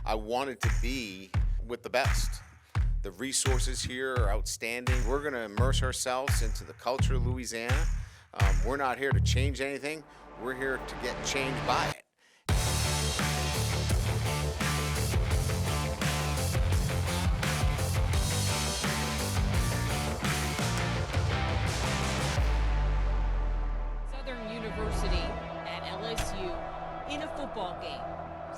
I wanted to be with the best. The resources here are outstanding. We're going to immerse ourselves into the culture of Louisiana. We're not here to change anything. We're here to get changed by it. Southern University and LSU in a football game,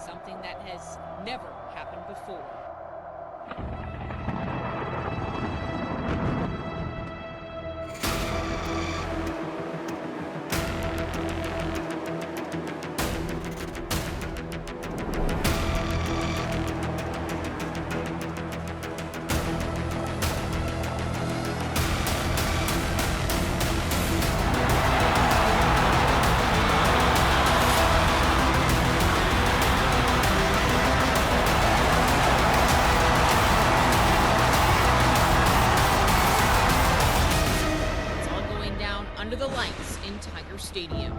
something that has never happened before. Under the lights in Tiger Stadium.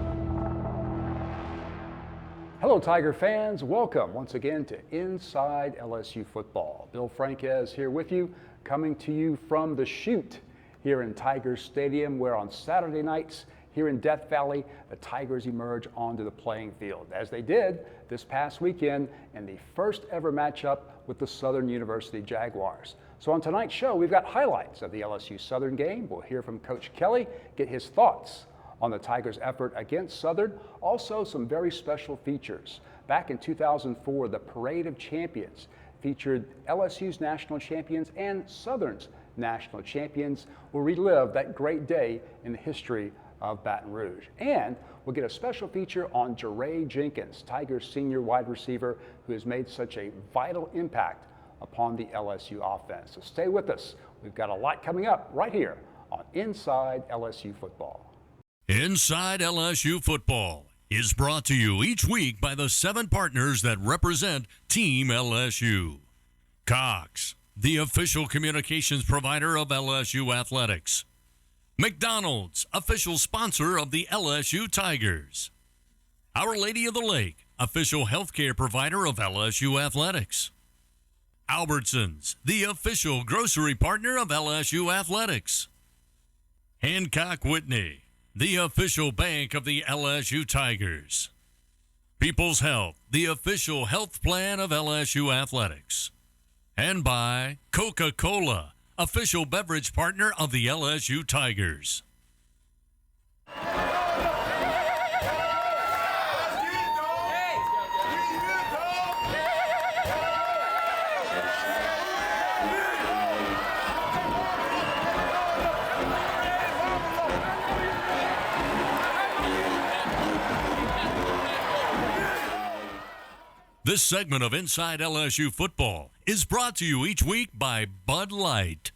Hello, Tiger fans. Welcome once again to Inside LSU Football. Bill Franquez here with you, coming to you from the Chute here in Tiger Stadium, where on Saturday nights here in Death Valley, the Tigers emerge onto the playing field, as they did this past weekend in the first ever matchup with the Southern University Jaguars. So on tonight's show, we've got highlights of the LSU Southern game. We'll hear from Coach Kelly, get his thoughts on the Tigers' effort against Southern. Also, some very special features. Back in 2004, the Parade of Champions featured LSU's national champions and Southern's national champions. We'll relive that great day in the history of Baton Rouge. And we'll get a special feature on Jaray Jenkins, Tigers' senior wide receiver, who has made such a vital impact upon the LSU offense. So stay with us. We've got a lot coming up right here on Inside LSU Football. Inside LSU Football is brought to you each week by the 7 partners that represent Team LSU. Cox, the official communications provider of LSU Athletics. McDonald's, official sponsor of the LSU Tigers. Our Lady of the Lake, official healthcare provider of LSU Athletics. Albertsons, the official grocery partner of LSU Athletics. Hancock Whitney, the official bank of the LSU Tigers. People's Health, the official health plan of LSU Athletics. And by Coca-Cola, official beverage partner of the LSU Tigers. This segment of Inside LSU Football is brought to you each week by Bud Light.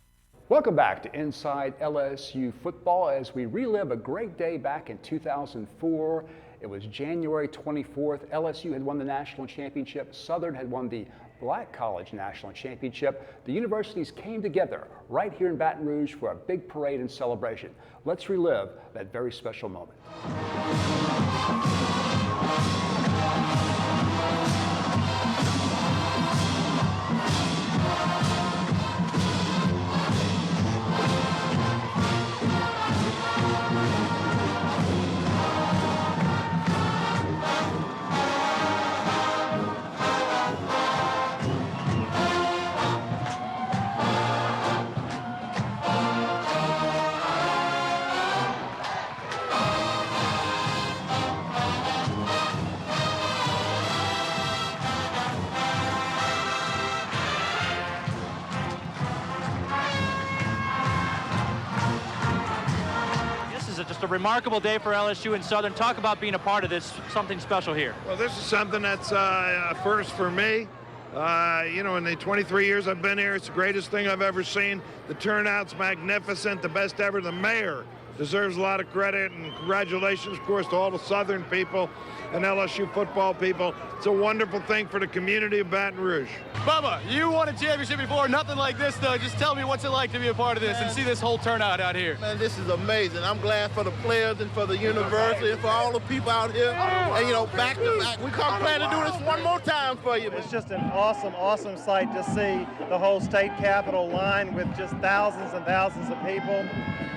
Welcome back to Inside LSU Football as we relive a great day back in 2004. It was January 24th. LSU had won the national championship. Southern had won the Black College National Championship. The universities came together right here in Baton Rouge for a big parade and celebration. Let's relive that very special moment. Just a remarkable day for LSU and Southern. Talk about being a part of this, something special here. Well, this is something that's a first for me. You know, in the 23 years I've been here, it's the greatest thing I've ever seen. The turnout's magnificent, the best ever. The mayor deserves a lot of credit, and congratulations, of course, to all the Southern people and LSU football people. It's a wonderful thing for the community of Baton Rouge. Bubba, you won a championship before, nothing like this though. Just tell me what's it like to be a part of this and see this whole turnout out here. Man, this is amazing. I'm glad for the players and for the university and for all the people out here. And, you know, back to back, we come plan to do this one more time for you. It's just an awesome sight to see the whole state capitol lined with just thousands and thousands of people.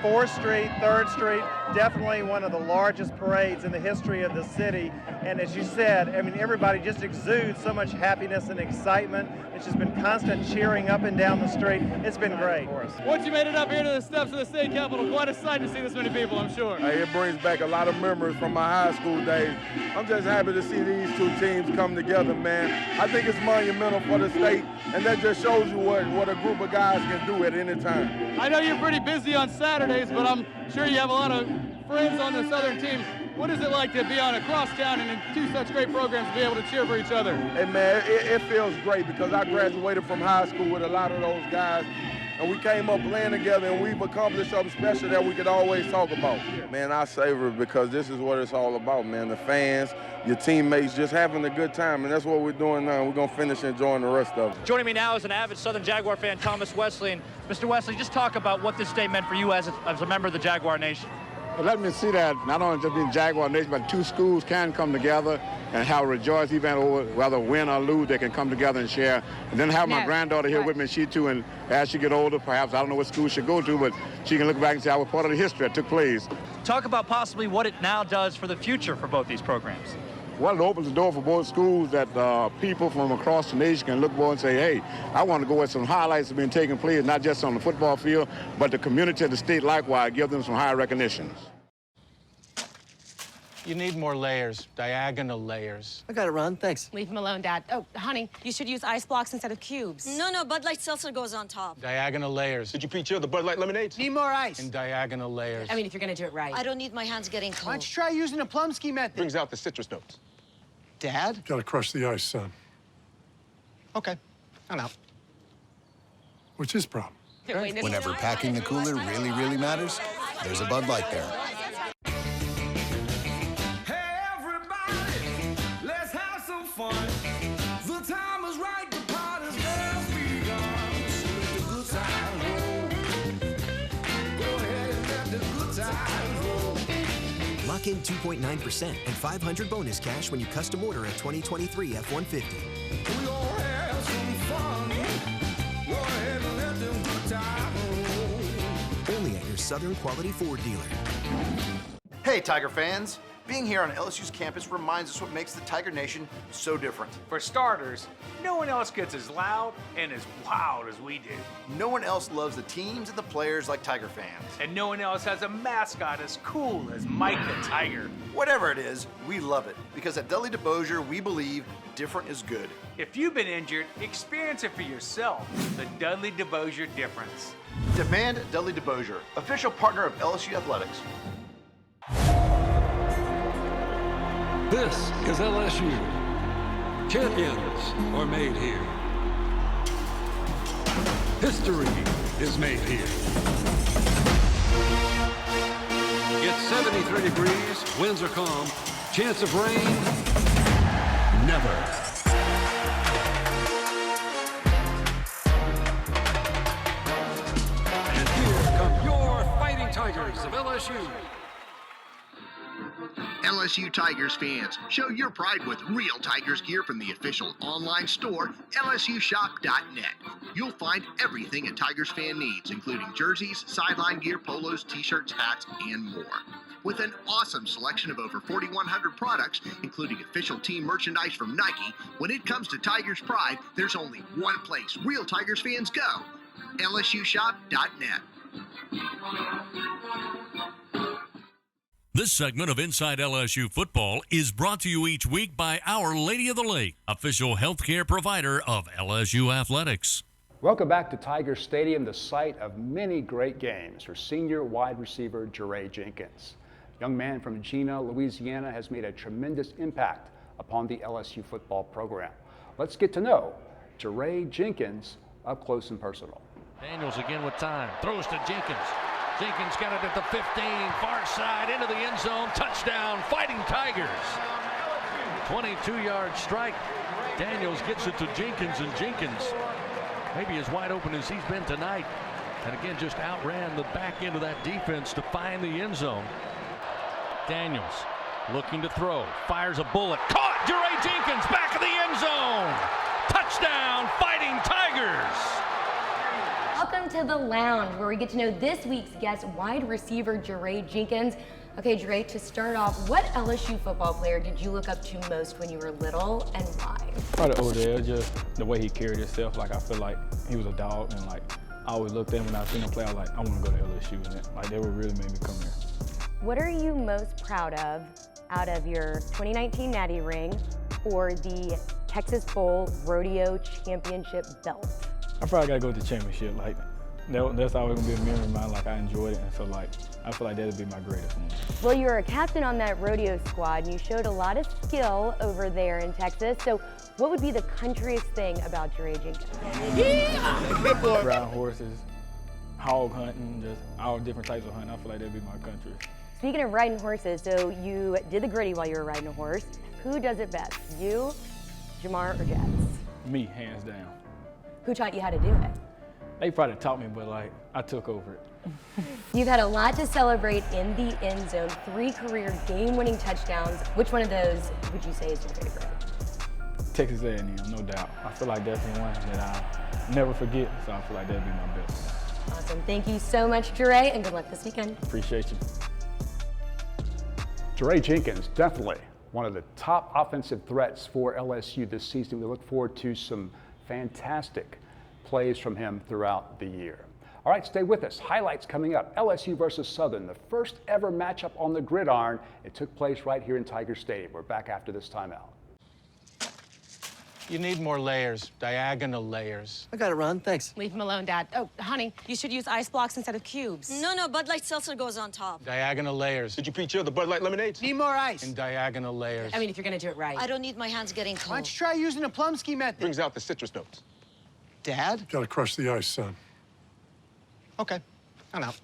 4th Street, 3rd Street, definitely one of the largest parades in the history of the city. And as you said, I mean, everybody just exudes so much happiness and excitement. It's just been constant cheering up and down the street. It's been great. Once you made it up here to the steps of the state capitol, quite a sight to see this many people, I'm sure. It brings back a lot of memories from my high school days. I'm just happy to see these two teams come together, man. I think it's monumental for the state, and that just shows you what a group of guys can do at any time. I know you're pretty busy on Saturdays, but I'm sure you have a lot of friends on the Southern team. What is it like to be on across town and in two such great programs to be able to cheer for each other? Hey, man, it feels great because I graduated from high school with a lot of those guys, and we came up playing together, and we've accomplished something special that we could always talk about. Man, I savor it because this is what it's all about, man. The fans, your teammates, just having a good time, and that's what we're doing now. We're going to finish enjoying the rest of it. Joining me now is an avid Southern Jaguar fan, Thomas Wesley. And Mr. Wesley, just talk about what this day meant for you as a member of the Jaguar Nation. But let me see that not only just being Jaguar Nation, but two schools can come together and how rejoice even over whether win or lose, they can come together and share. And then have my granddaughter here with me, she too, and as she get older, perhaps, I don't know what school she go to, but she can look back and say I was part of the history that took place. Talk about possibly what it now does for the future for both these programs. Well, it opens the door for both schools that people from across the nation can look for and say, hey, I want to go where some highlights have been taking place, not just on the football field, but the community of the state likewise, give them some higher recognition. You need more layers, diagonal layers. I got it, Ron. Thanks. Leave him alone, Dad. Oh, honey, you should use ice blocks instead of cubes. No, Bud Light Seltzer goes on top. Diagonal layers. Did you feature the Bud Light lemonades? Need more ice. And diagonal layers. I mean, if you're gonna do it right. I don't need my hands getting cold. Why don't you try using the Plumsky method? Brings out the citrus notes. Dad? Gotta crush the ice, son. Okay, I'm out. What's his problem? Whenever packing the cooler really matters, there's a Bud Light there. Lock in 2.9% and $500 bonus cash when you custom order a 2023 F-150. We gonna have some fun. Go ahead and let them good times roll. Only at your Southern Quality Ford dealer. Hey, Tiger fans. Being here on LSU's campus reminds us what makes the Tiger Nation so different. For starters, no one else gets as loud and as wild as we do. No one else loves the teams and the players like Tiger fans. And no one else has a mascot as cool as Mike the Tiger. Whatever it is, we love it. Because at Dudley DeBosier, we believe different is good. If you've been injured, experience it for yourself. The Dudley DeBosier difference. Demand Dudley DeBosier, official partner of LSU Athletics. This is LSU. Champions are made here. History is made here. It's 73 degrees, winds are calm, chance of rain, never. And here come your Fighting Tigers of LSU. LSU Tigers fans, show your pride with real Tigers gear from the official online store, lsushop.net. You'll find everything a Tigers fan needs, including jerseys, sideline gear, polos, t-shirts, hats, and more. With an awesome selection of over 4,100 products, including official team merchandise from Nike, when it comes to Tigers pride, there's only one place real Tigers fans go, lsushop.net. This segment of Inside LSU Football is brought to you each week by Our Lady of the Lake, official healthcare provider of LSU Athletics. Welcome back to Tiger Stadium, the site of many great games for senior wide receiver Jaray Jenkins. Young man from Gina, Louisiana has made a tremendous impact upon the LSU football program. Let's get to know Jaray Jenkins up close and personal. Daniels again with time, throws to Jenkins. Jenkins got it at the 15, far side into the end zone, touchdown, Fighting Tigers. 22-yard strike. Daniels gets it to Jenkins, and Jenkins maybe as wide open as he's been tonight. And again, just outran the back end of that defense to find the end zone. Daniels looking to throw, fires a bullet, caught! Jaray Jenkins back of the end zone. Touchdown, Fighting Tigers. Welcome to the lounge, where we get to know this week's guest, wide receiver Jaray Jenkins. Okay, Jaray, to start off, what LSU football player did you look up to most when you were little, and why? Probably Odell, just the way he carried himself. Like, I feel like he was a dog, and like I always looked at him when I seen him play. I was like, I want to go to LSU, and like they would really make me come here. What are you most proud of out of your 2019 Natty ring or the Texas Bowl Rodeo Championship belt? I probably gotta go with the championship. Like that's always gonna be a memory of mine. Like I enjoyed it, and so like I feel like that'd be my greatest one. Well, you were a captain on that rodeo squad, and you showed a lot of skill over there in Texas. So, what would be the countryest thing about Jaray Jenkins? Yeah! Riding horses, hog hunting, just all different types of hunting. I feel like that'd be my country. Speaking of riding horses, so you did the gritty while you were riding a horse. Who does it best, you, Jamar, or Jets? Me, hands down. Who taught you how to do it? They probably taught me, but like I took over it. You've had a lot to celebrate in the end zone, 3 career game-winning touchdowns. Which one of those would you say is your favorite? Texas A&M, no doubt. I feel like that's the one that I'll never forget, so I feel like that'd be my best. Awesome. Thank you so much, Jaray, and good luck this weekend. Appreciate you. Jaray Jenkins, definitely one of the top offensive threats for LSU this season. We look forward to some fantastic plays from him throughout the year. All right, stay with us. Highlights coming up. LSU versus Southern, the first ever matchup on the gridiron. It took place right here in Tiger Stadium. We're back after this timeout. You need more layers, diagonal layers. I got it, Ron. Thanks. Leave him alone, Dad. Oh, honey, you should use ice blocks instead of cubes. No, Bud Light Seltzer goes on top. Diagonal layers. Did you pre-chill the Bud Light lemonades? Need more ice. And diagonal layers. I mean, if you're gonna do it right. I don't need my hands getting cold. Why don't you try using the Plumsky method? Brings out the citrus notes. Dad? Gotta crush the ice, son. Okay, I'm out.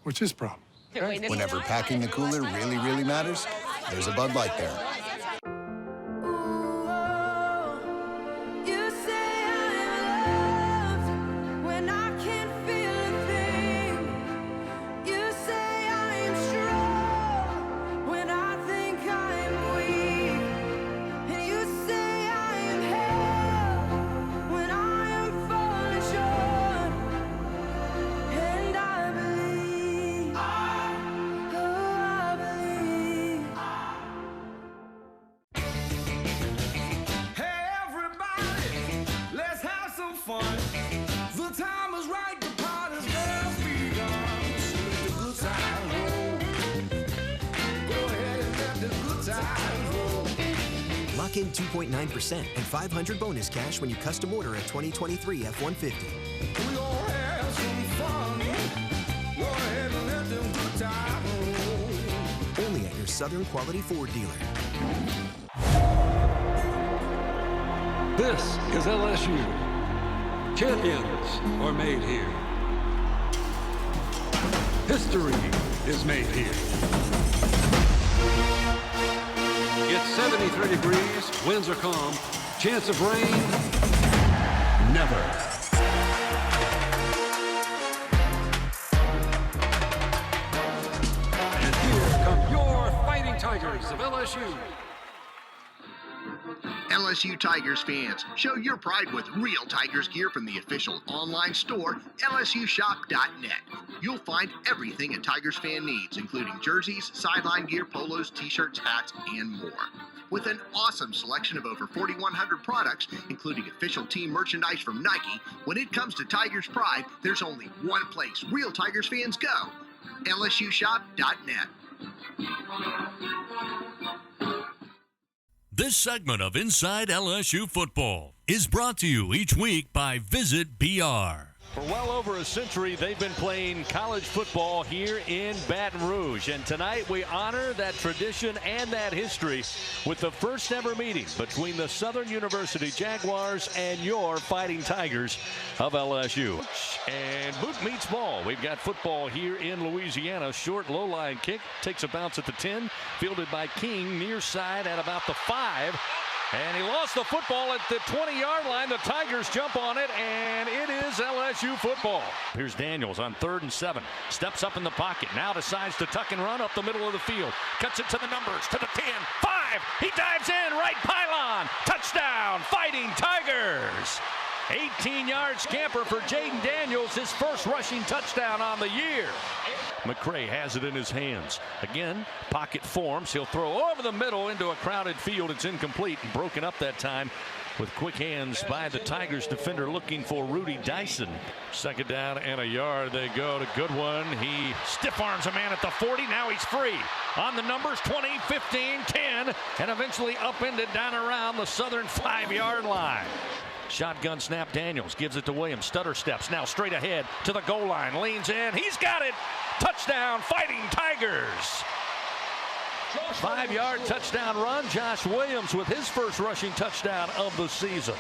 What's his problem? Whenever packing the cooler really, really matters, there's a Bud Light there. Lock in 2.9% and $500 bonus cash when you custom order a 2023 F-150. We gon' have some fun. Go ahead and let them good times roll. Only at your Southern Quality Ford dealer. This is LSU. Champions are made here. History is made here. It's 73 degrees, winds are calm, chance of rain, never. And here come your Fighting Tigers of LSU. LSU Tigers fans, show your pride with real Tigers gear from the official online store, LSUshop.net. You'll find everything a Tigers fan needs, including jerseys, sideline gear, polos, t-shirts, hats, and more. With an awesome selection of over 4,100 products, including official team merchandise from Nike, when it comes to Tigers pride, there's only one place real Tigers fans go, LSUshop.net. This segment of Inside LSU Football is brought to you each week by Visit BR. For well over a century, they've been playing college football here in Baton Rouge. And tonight we honor that tradition and that history with the first ever meeting between the Southern University Jaguars and your Fighting Tigers of LSU. And boot meets ball. We've got football here in Louisiana. Short, low-line kick. Takes a bounce at the 10. Fielded by King near side at about the 5. And he lost the football at the 20-yard line. The Tigers jump on it, and it is LSU football. Here's Daniels on 3rd and 7. Steps up in the pocket. Now decides to tuck and run up the middle of the field. Cuts it to the numbers, to the 10. 5. He dives in, right pylon. Touchdown, Fighting Tigers. 18-yard scamper for Jaden Daniels, his first rushing touchdown on the year. McCray has it in his hands. Again, pocket forms. He'll throw over the middle into a crowded field. It's incomplete and broken up that time with quick hands by the Tigers defender looking for Rudy Dyson. 2nd down and a yard. They go to Goodwin. He stiff arms a man at the 40. Now he's free. On the numbers, 20, 15, 10, and eventually upended down around the Southern 5-yard line. Shotgun snap. Daniels gives it to Williams. Stutter steps now straight ahead to the goal line. Leans in. He's got it. Touchdown, Fighting Tigers. 5-yard touchdown run. Josh Williams with his first rushing touchdown of the season.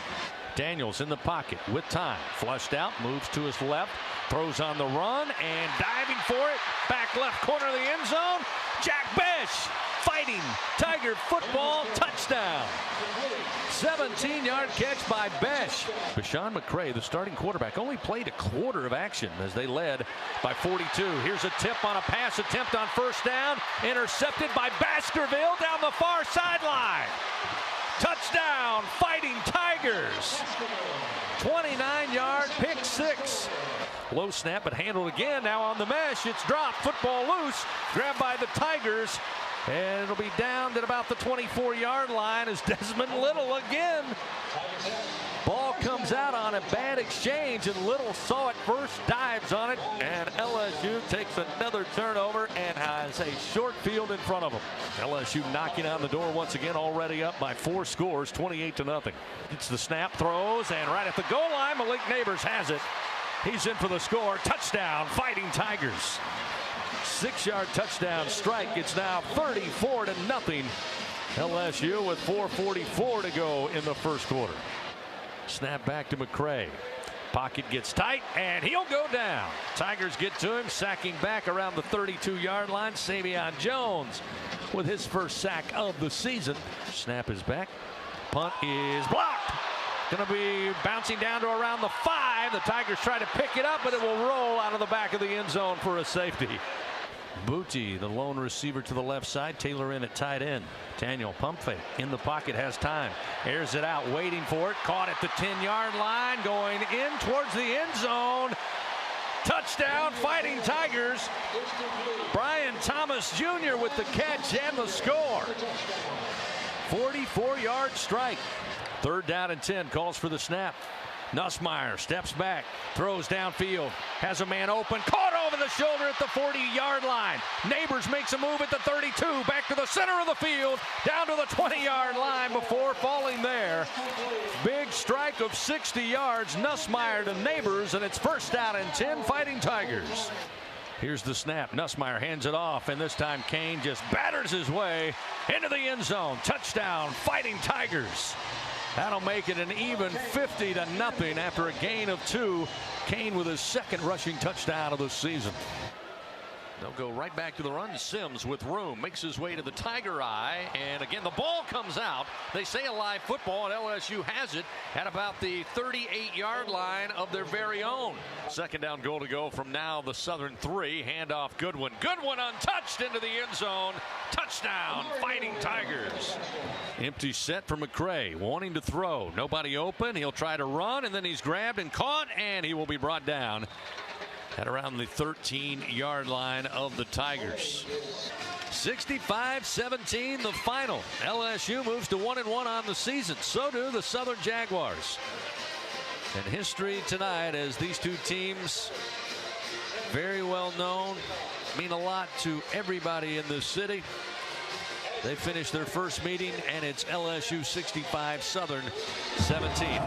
Daniels in the pocket with time. Flushed out. Moves to his left. Throws on the run and diving for it. Back left corner of the end zone. Jack Besh. Fighting Tiger football touchdown. 17-yard catch by Besh. Bashawn McCray, the starting quarterback, only played a quarter of action as they led by 42. Here's a tip on a pass attempt on 1st down. Intercepted by Baskerville down the far sideline. Touchdown, Fighting Tigers. 29-yard pick 6. Low snap, but handled again. Now on the mesh. It's dropped. Football loose. Grabbed by the Tigers. And it'll be down at about the 24-yard line as Desmond Little again. Ball comes out on a bad exchange, and Little saw it first, dives on it, and LSU takes another turnover and has a short field in front of them. LSU knocking on the door once again, already up by 4 scores, 28-0. It's the snap, throws, and right at the goal line, Malik Neighbors has it. He's in for the score. Touchdown, Fighting Tigers. 6-yard touchdown strike. It's now 34-0. LSU with 4:44 to go in the first quarter. Snap back to McCray. Pocket gets tight, and he'll go down. Tigers get to him, sacking back around the 32-yard line. Savion Jones with his first sack of the season. Snap is back. Punt is blocked. Going to be bouncing down to around the 5. The Tigers try to pick it up, but it will roll out of the back of the end zone for a safety. Booty, the lone receiver to the left side. Taylor in at tight end. Daniel pump fake in the pocket, has time. Airs it out, waiting for it. Caught at the 10-yard line, going in towards the end zone. Touchdown, Fighting Tigers. Brian Thomas Jr. with the catch and the score. 44-yard strike. 3rd down and 10, calls for the snap. Nussmeier steps back, throws downfield, has a man open, caught over the shoulder at the 40-yard line. Neighbors makes a move at the 32, back to the center of the field, down to the 20-yard line before falling there. Big strike of 60 yards, Nussmeier to Neighbors, and it's 1st down and 10, Fighting Tigers. Here's the snap. Nussmeier hands it off, and this time Kane just batters his way into the end zone. Touchdown, Fighting Tigers. That'll make it an even 50-0 after a gain of 2. Kane with his 2nd rushing touchdown of the season. They'll go right back to the run. Sims with room makes his way to the Tiger Eye, and again the ball comes out. They say a live football, and LSU has it at about the 38-yard line of their very own. 2nd down goal to go from now the Southern 3. Handoff Goodwin. Goodwin untouched into the end zone. Touchdown, Fighting Tigers. Empty set for McCray, wanting to throw. Nobody open. He'll try to run, and then he's grabbed and caught, and he will be brought down at around the 13-yard line of the Tigers. 65-17 the final. LSU moves to 1-1 on the season. So do the Southern Jaguars. And history tonight as these two teams, very well known, mean a lot to everybody in this city. They finished their first meeting, and it's LSU 65, Southern 17.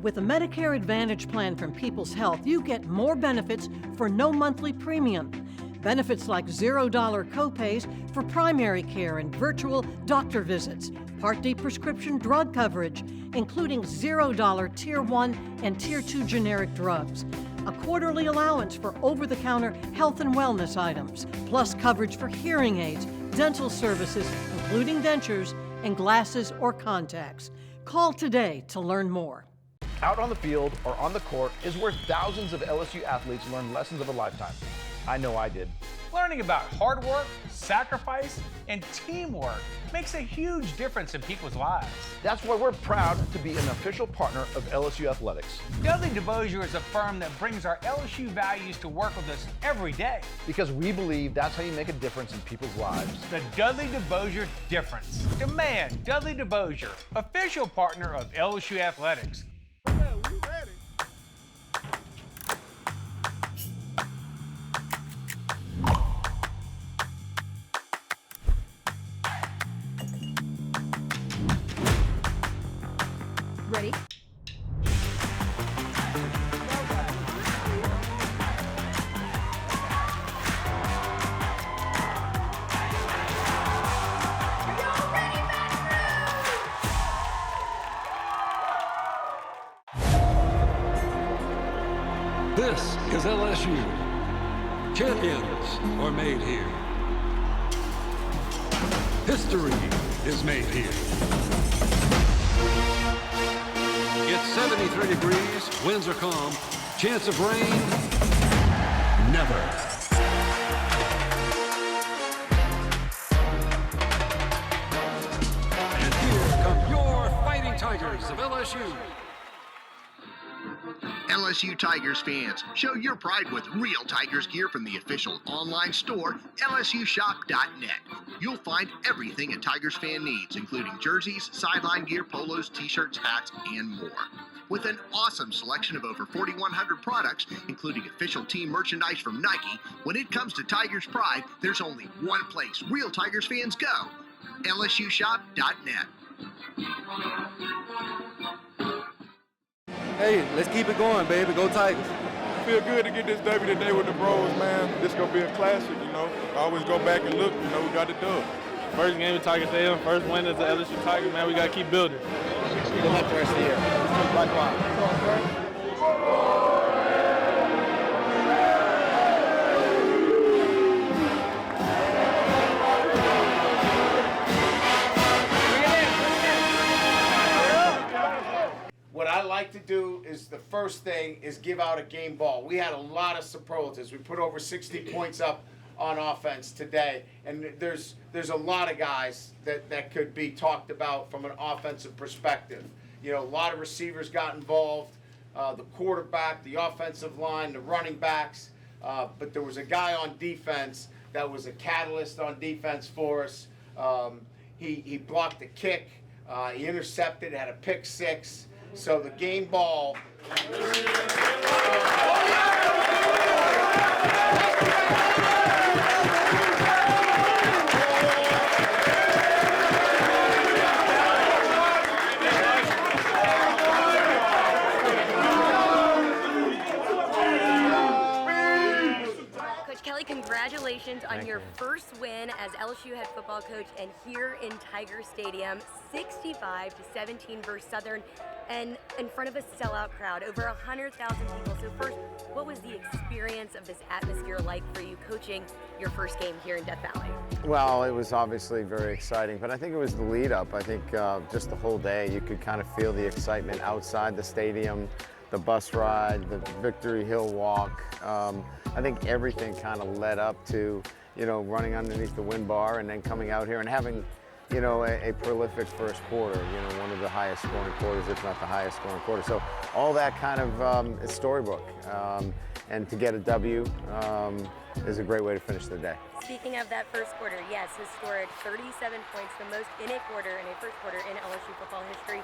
With a Medicare Advantage plan from People's Health, you get more benefits for no monthly premium. Benefits like $0 copays for primary care and virtual doctor visits, Part D prescription drug coverage, including $0 Tier 1 and Tier 2 generic drugs, a quarterly allowance for over-the-counter health and wellness items, plus coverage for hearing aids, dental services, including dentures, and glasses or contacts. Call today to learn more. Out on the field or on the court is where thousands of LSU athletes learn lessons of a lifetime. I know I did. Learning about hard work, sacrifice, and teamwork makes a huge difference in people's lives. That's why we're proud to be an official partner of LSU Athletics. Dudley DeBosier is a firm that brings our LSU values to work with us every day. Because we believe that's how you make a difference in people's lives. The Dudley DeBosier difference. Demand Dudley DeBosier, official partner of LSU Athletics. Ready? This is LSU. Champions are made here. History is made here. It's 73 degrees, winds are calm, chance of rain, never. And here come your Fighting Tigers of LSU. LSU Tigers fans, show your pride with real Tigers gear from the official online store, lsushop.net. You'll find everything a Tigers fan needs, including jerseys, sideline gear, polos, t-shirts, hats, and more. With an awesome selection of over 4,100 products, including official team merchandise from Nike, when it comes to Tigers pride, there's only one place real Tigers fans go, lsushop.net. Hey, let's keep it going, baby. Go Tigers. Feel good to get this W today with the bros, man. This gonna be a classic, you know. Always go back and look, you know, we got to do it. First game of Tiger Stadium, first win as the LSU Tigers, man. We gotta keep building. Good luck the rest of the year. Likewise. What I like to do is the first thing is give out a game ball. We had a lot of superlatives. We put over 60 points up on offense today. And there's a lot of guys that could be talked about from an offensive perspective. You know, a lot of receivers got involved, the quarterback, the offensive line, the running backs. But there was a guy on defense that was a catalyst on defense for us. He blocked a kick. He intercepted, had a pick six. So the game ball. Congratulations on your first win as LSU head football coach and here in Tiger Stadium, 65-17 versus Southern, and in front of a sellout crowd, over 100,000 people. So first, what was the experience of this atmosphere like for you coaching your first game here in Death Valley? Well, it was obviously very exciting, but I think it was the lead up. I think just the whole day, you could kind of feel the excitement outside the stadium, the bus ride, the Victory Hill walk. I think everything kind of led up to, you know, running underneath the wind bar and then coming out here and having, you know, a prolific first quarter, you know, one of the highest scoring quarters, if not the highest scoring quarter. So all that kind of is storybook. And to get a W is a great way to finish the day. Speaking of that first quarter, yes, historic, 37 points, the most in a quarter, in a first quarter in LSU football history.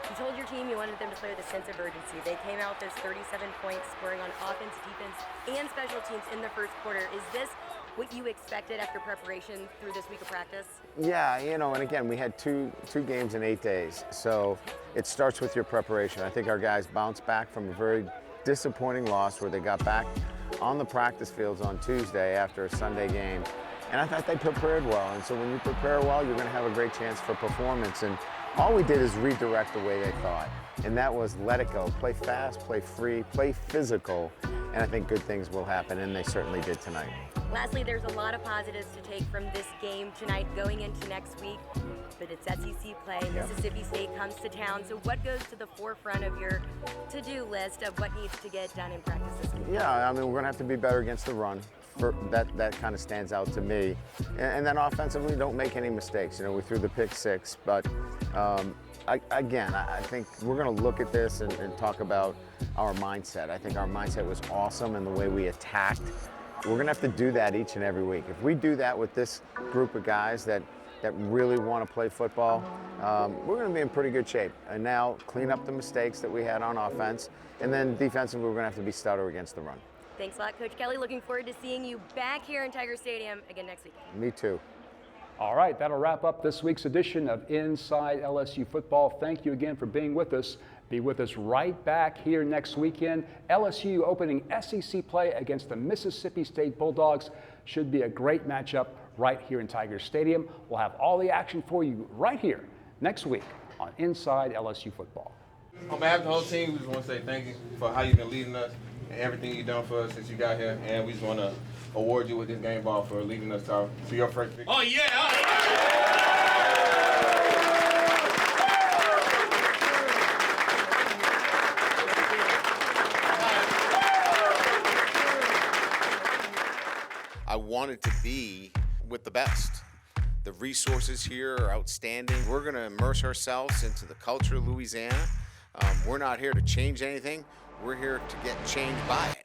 You told your team you wanted them to play with a sense of urgency. They came out those 37 points, scoring on offense, defense, and special teams in the first quarter. Is this what you expected after preparation through this week of practice? Yeah, you know, and again, we had two games in 8 days. So it starts with your preparation. I think our guys bounced back from a very disappointing loss where they got back on the practice fields on Tuesday after a Sunday game. And I thought they prepared well. And so when you prepare well, you're going to have a great chance for performance. And all we did is redirect the way they thought. And that was let it go. Play fast, play free, play physical. And I think good things will happen, and they certainly did tonight. Lastly, there's a lot of positives to take from this game tonight going into next week. But it's SEC play. Yep. Mississippi State comes to town. So what goes to the forefront of your to-do list of what needs to get done in practice this week? Yeah, I mean, we're going to have to be better against the run. That kind of stands out to me. And then offensively, don't make any mistakes. You know, we threw the pick six, but I think we're going to look at this and talk about our mindset. I think our mindset was awesome and the way we attacked. We're going to have to do that each and every week. If we do that with this group of guys that really want to play football, we're going to be in pretty good shape. And now clean up the mistakes that we had on offense. And then defensively, we're going to have to be stouter against the run. Thanks a lot, Coach Kelly. Looking forward to seeing you back here in Tiger Stadium again next week. Me too. All right, that'll wrap up this week's edition of Inside LSU Football. Thank you again for being with us. Be with us right back here next weekend. LSU opening SEC play against the Mississippi State Bulldogs. Should be a great matchup right here in Tiger Stadium. We'll have all the action for you right here next week on Inside LSU Football. On behalf of the whole team, we just want to say thank you for how you've been leading us and everything you've done for us since you got here. And we just want to award you with this game ball for leading us to your first victory. Oh, yeah! I wanted to be with the best. The resources here are outstanding. We're going to immerse ourselves into the culture of Louisiana. We're not here to change anything. We're here to get changed by it.